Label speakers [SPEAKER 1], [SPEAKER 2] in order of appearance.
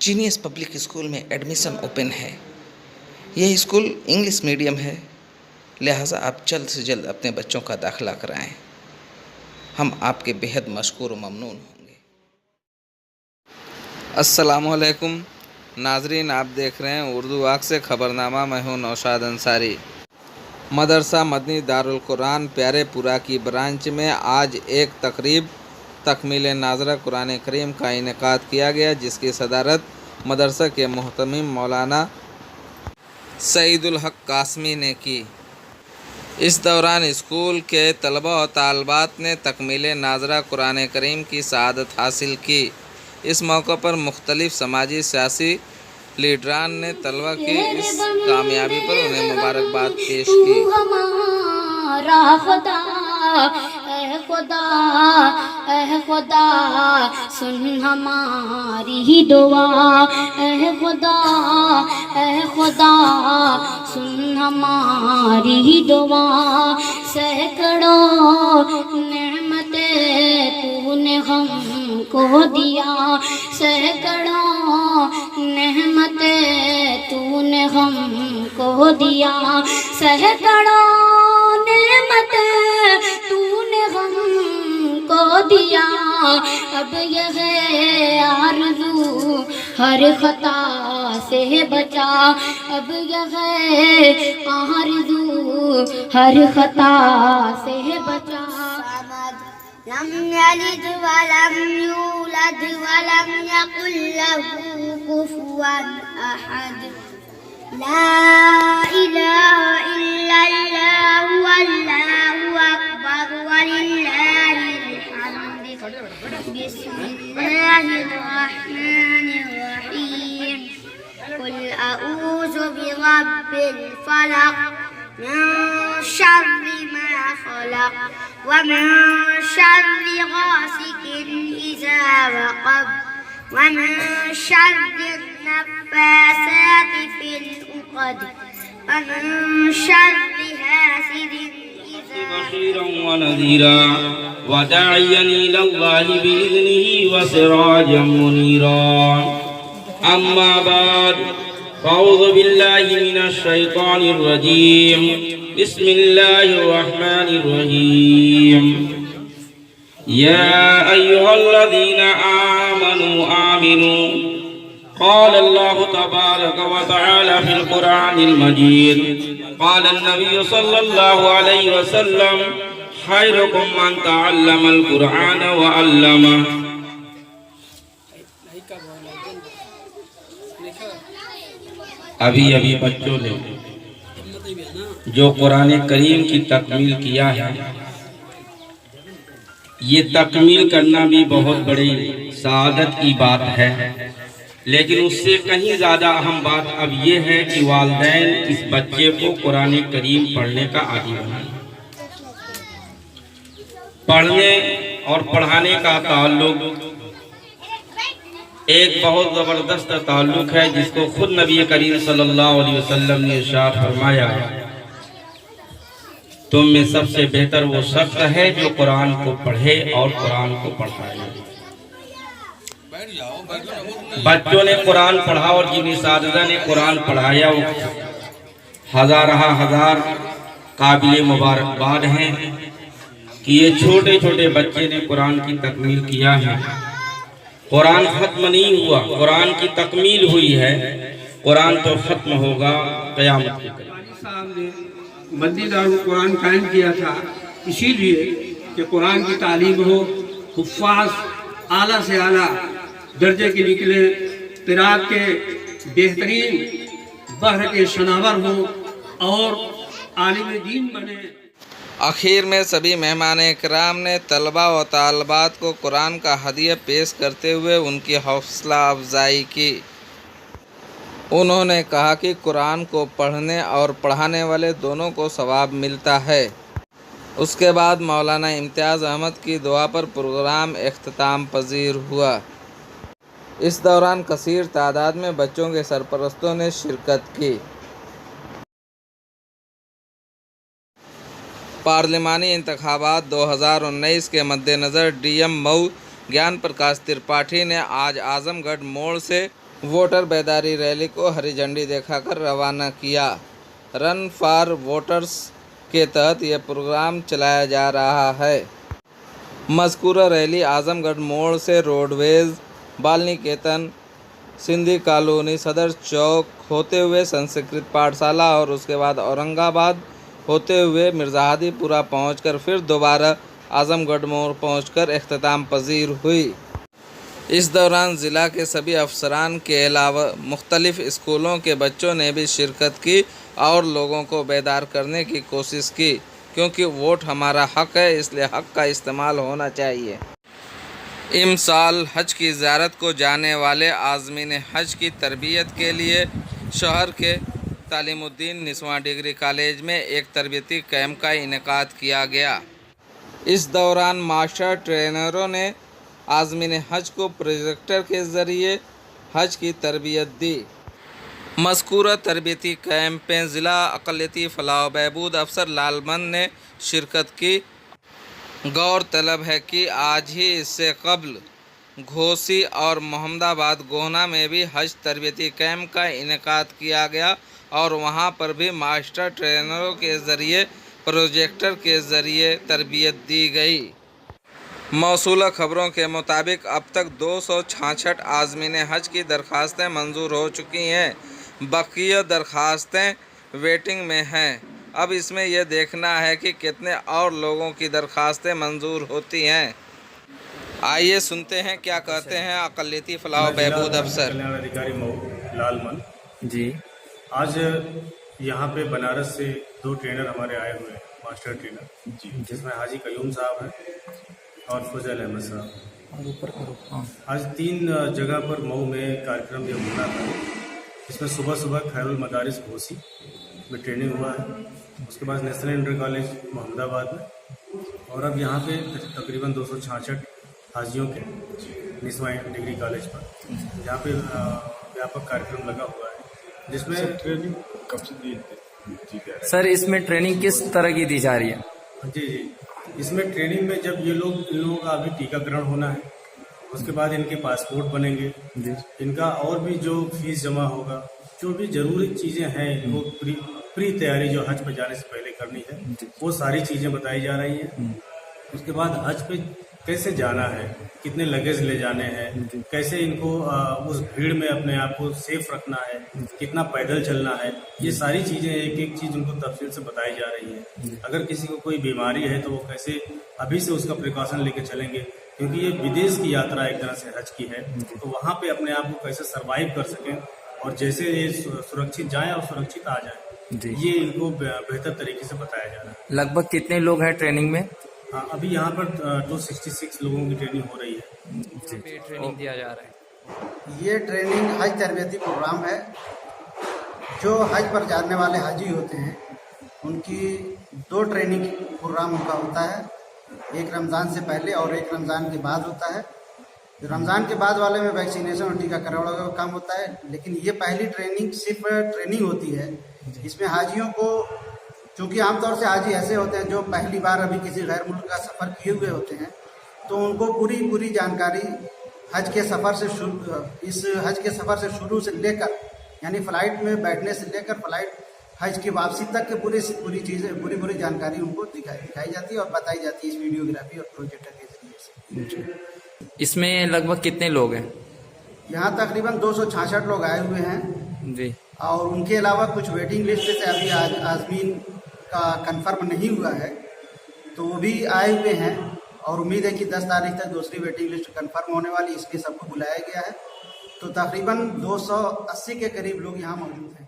[SPEAKER 1] Genius public school में admission open है। यह स्कूल इंग्लिश मीडियम है, लिहाजा आप जल्द से जल्द अपने बच्चों का दाखिला कराएं। हम आपके बेहद मशकूर व ममनून होंगे। अस्सलामुअलैकुम नाजरीन, आप देख रहे हैं उर्दू वाक़ से ख़बरनामा। मैं हूँ नौशाद अंसारी। मदरसा मदनी दारुल कुरान प्यारेपुरा की ब्रांच में आज एक तकरीब तकमील नाज़रा कुरान करीम का इनेकाद किया गया, जिसकी सदारत मदरसा के मोहतमिम मौलाना सईदुल हक कासमी ने की। इस दौरान स्कूल के तलबा और तालबात ने तकमील नाज़रा कुरान करीम की सआदत हासिल की। इस मौके पर मुख्तलिफ समाजी सियासी लीडरान ने तलबा की इस कामयाबी पर उन्हें मुबारकबाद पेश की।
[SPEAKER 2] खुदा सुन हमारी ही दुआ, खुदा सुन हमारी ही दुआ। सैकड़ों नेमतें तूने हमको दिया, सैकड़ों नेमतें तूने हमको दिया, सैकड़ों नेमतें तूने हमको दिया। अब यह आरज़ू हर खता से बचा, अब यह आरज़ू हर खता से बचा। लम यलिद वलम यूलद वलम यकुल लहू कुफुवन अहद। ला इलाहा इल्लल्लाह वल्लाहु अकबर वलिल्लाहिल हम्द। बिस्मिल्लाहिर रहमानिर रहीम। कुल अऊज़ु बिरब्बिल फलक मिन शर्रि मा खलक व मिन शर्रि गासिकिन इज़ा वक़ब व मिन शर्रि नफ़्फ़ासाति फिल उक़द व मिन शर्रि हासिदिन
[SPEAKER 3] बशीरा व नज़ीरा व दाइयन इलल्लाहि बिइज़निही व सिराजम मुनीरा। अम्मा बाद, अऊज़ु बिल्लाहि मिनश शैतानिर रजीम। बिस्मिल्लाहिर रहमानिर रहीम। या अय्युहल्लज़ीना आमनू आमिनू क़ाल अल्लाहु तबारक व तआला फ़िल क़ुरआनिल मजीद। क़ाल अन्नबी सल्लल्लाहु अलैहि वसल्लम खैरुकुम मन तअल्लमल क़ुरआन व अल्लमह। अभी बच्चों ने जो कुरान करीम की तकमील किया है, ये तकमील करना भी बहुत बड़ी सआदत की बात है, लेकिन उससे कहीं ज़्यादा अहम बात अब ये है कि वालिदैन इस बच्चे को कुरान करीम पढ़ने का आदी बनाएं। पढ़ने और पढ़ाने का ताल्लुक एक बहुत ज़बरदस्त ताल्लुक है, जिसको खुद नबी करीम सल्लल्लाहु अलैहि वसल्लम ने इरशाद फरमाया, तुम में सबसे बेहतर वो शख्स है जो कुरान को पढ़े और कुरान को पढ़ाए। बच्चों ने कुरान पढ़ा और जिन इसातिज़ा ने कुरान पढ़ाया वो हजार काबिल मुबारकबाद हैं कि ये छोटे छोटे बच्चे ने कुरान की तकमील किया है। कुरान ख़त्म नहीं हुआ, कुरान की तकमील हुई है। कुरान तो ख़त्म होगा क़यामत के दिन।
[SPEAKER 4] मदनी दारुल कुरान कायम किया था इसीलिए कि कुरान की तालीम हो, हुफ़्फ़ाज़ आला से आला दर्जे के निकले, क़िराअत के बेहतरीन बहर के शनावर हो और आलिम दीन बने।
[SPEAKER 1] आखिर में सभी मेहमान इकराम ने तलबा व तालबात को कुरान का हदिया पेश करते हुए उनकी हौसला अफजाई की। उन्होंने कहा कि कुरान को पढ़ने और पढ़ाने वाले दोनों को सवाब मिलता है। उसके बाद मौलाना इम्तियाज़ अहमद की दुआ पर प्रोग्राम इख्तिताम पजीर हुआ। इस दौरान कसीर तादाद में बच्चों के सरपरस्तों ने शिरकत की। पार्लिमानी इंतखाबात 2019 के मद्देनज़र डीएम मऊ ज्ञान प्रकाश त्रिपाठी ने आज आजमगढ़ मोड़ से वोटर बेदारी रैली को हरी झंडी दिखाकर रवाना किया। रन फॉर वोटर्स के तहत यह प्रोग्राम चलाया जा रहा है। मज़कूरा रैली आजमगढ़ मोड़ से रोडवेज, बाल निकेतन, सिंधी कॉलोनी, सदर चौक होते हुए संस्कृत पाठशाला और उसके बाद औरंगाबाद होते हुए मिर्ज़ाहदीपुरा पहुंचकर फिर दोबारा आजमगढ़ मोड़ पहुंचकर इख्तिताम पजीर हुई। इस दौरान ज़िला के सभी अफसरान के अलावा मुख्तलिफ स्कूलों के बच्चों ने भी शिरकत की और लोगों को बेदार करने की कोशिश की, क्योंकि वोट हमारा हक है, इसलिए हक का इस्तेमाल होना चाहिए। इमसाल हज की ज़ियारत को जाने वाले आज़मीन हज की तरबियत के लिए शहर के तालीमुद्दीन निस्वां डिग्री कॉलेज में एक तरबियती कैंप का इनेकाद किया गया। इस दौरान मास्टर ट्रेनरों ने आज़मीन हज को प्रोजेक्टर के ज़रिए हज की तरबियत दी। मज़कूरा तरबियती कैंप में ज़िला अक़लियती फ़लाह व बहबूद अफसर लालमन ने शिरकत की। गौरतलब है कि आज ही इससे कबल घोसी और मोहम्मदाबाद गोहना में भी हज तरबियती कैंप का इनेकाद किया गया और वहां पर भी मास्टर ट्रेनरों के ज़रिए प्रोजेक्टर के ज़रिए तरबियत दी गई। मौसूला खबरों के मुताबिक अब तक 266 आज़मीन हज की दरख्वास्तें मंजूर हो चुकी हैं। बकिया दरख्वास्तें वेटिंग में हैं। अब इसमें यह देखना है कि कितने और लोगों की दरख्वास्तें मंजूर होती हैं। आइए सुनते हैं क्या कहते हैं अक़लियती फ़लाह व बहबूद अफसर
[SPEAKER 5] कल्याण अधिकारी मऊ लालमन
[SPEAKER 6] जी।
[SPEAKER 5] आज यहाँ पे बनारस से 2 ट्रेनर हमारे आए हुए हैं, मास्टर ट्रेनर जी, जिसमें हाजी कयूम साहब हैं और फजल अहमद साहब। आज 3 जगह पर मऊ में कार्यक्रम ये होना था। इसमें सुबह सुबह खैरुल मदारिस घोसी में ट्रेनिंग हुआ है, उसके बाद नेशनल इंटर कॉलेज मोहम्मदाबाद में, और अब यहाँ पे तकरीबन 266 हाजियों के निस्वां डिग्री कॉलेज पर यहाँ पे व्यापक कार्यक्रम लगा हुआ है, जिसमें
[SPEAKER 6] ट्रेनिंग कब से दी सर? इसमें ट्रेनिंग किस तरह की दी जा रही है?
[SPEAKER 5] जी, इसमें ट्रेनिंग में जब ये लोग, इन लोगों का अभी टीकाकरण होना है, उसके बाद इनके पासपोर्ट बनेंगे, इनका और भी जो फीस जमा होगा, जो भी जरूरी चीजें हैं इनको प्री तैयारी जो हज पे जाने से पहले करनी है, वो सारी चीजें बताई जा रही हैं। उसके बाद हज पे कैसे जाना है, कितने लगेज ले जाने हैं, कैसे इनको उस भीड़ में अपने आप को सेफ रखना है, कितना पैदल चलना है, ये सारी चीजें एक एक चीज उनको तफसील से बताई जा रही है। अगर किसी को कोई बीमारी है तो वो कैसे अभी से उसका प्रिकॉशन लेके चलेंगे, क्योंकि ये विदेश की यात्रा एक तरह से हज की है, तो वहाँ पे अपने आप को कैसे सरवाइव कर सकें और जैसे ये सुरक्षित जाएं और सुरक्षित आ जाएं, ये इनको बेहतर तरीके से बताया जा रहा है।
[SPEAKER 6] लगभग कितने लोग हैं ट्रेनिंग में?
[SPEAKER 5] अभी यहाँ पर 266 लोगों की ट्रेनिंग हो रही है।
[SPEAKER 6] ट्रेनिंग दिया जा रहा है।
[SPEAKER 7] ये ट्रेनिंग हज तरबियती प्रोग्राम है। जो हज पर जाने वाले हाजी होते हैं उनकी 2 ट्रेनिंग प्रोग्राम उनका होता है, एक रमज़ान से पहले और एक रमज़ान के बाद होता है। रमज़ान के बाद वाले में वैक्सीनेशन और टीकाकरण का काम होता है, लेकिन ये पहली ट्रेनिंग सिर्फ ट्रेनिंग होती है। इसमें हाजियों को, चूँकि आमतौर से हाजी ऐसे होते हैं जो पहली बार अभी किसी गैर मुल्क का सफ़र किए हुए होते हैं, तो उनको पूरी जानकारी हज के सफ़र से शुरू से लेकर, यानी फ़्लाइट में बैठने से लेकर फ़्लाइट हज की वापसी तक के पूरी चीज़ें, पूरी जानकारी उनको दिखाई जाती है और बताई जाती है इस वीडियोग्राफी और प्रोजेक्टर के जरिए से।
[SPEAKER 6] इसमें लगभग कितने लोग हैं?
[SPEAKER 7] यहाँ तकरीबन 266 लोग आए हुए हैं
[SPEAKER 6] जी,
[SPEAKER 7] और उनके अलावा कुछ वेटिंग लिस्ट से अभी आज़मीन का कंफर्म नहीं हुआ है, तो वो भी आए हुए हैं और उम्मीद है कि 10 तारीख तक दूसरी वेटिंग लिस्ट कंफर्म होने वाली, इसलिए सबको बुलाया गया है। तो तकरीबन 280 के करीब लोग यहाँ मौजूद हैं।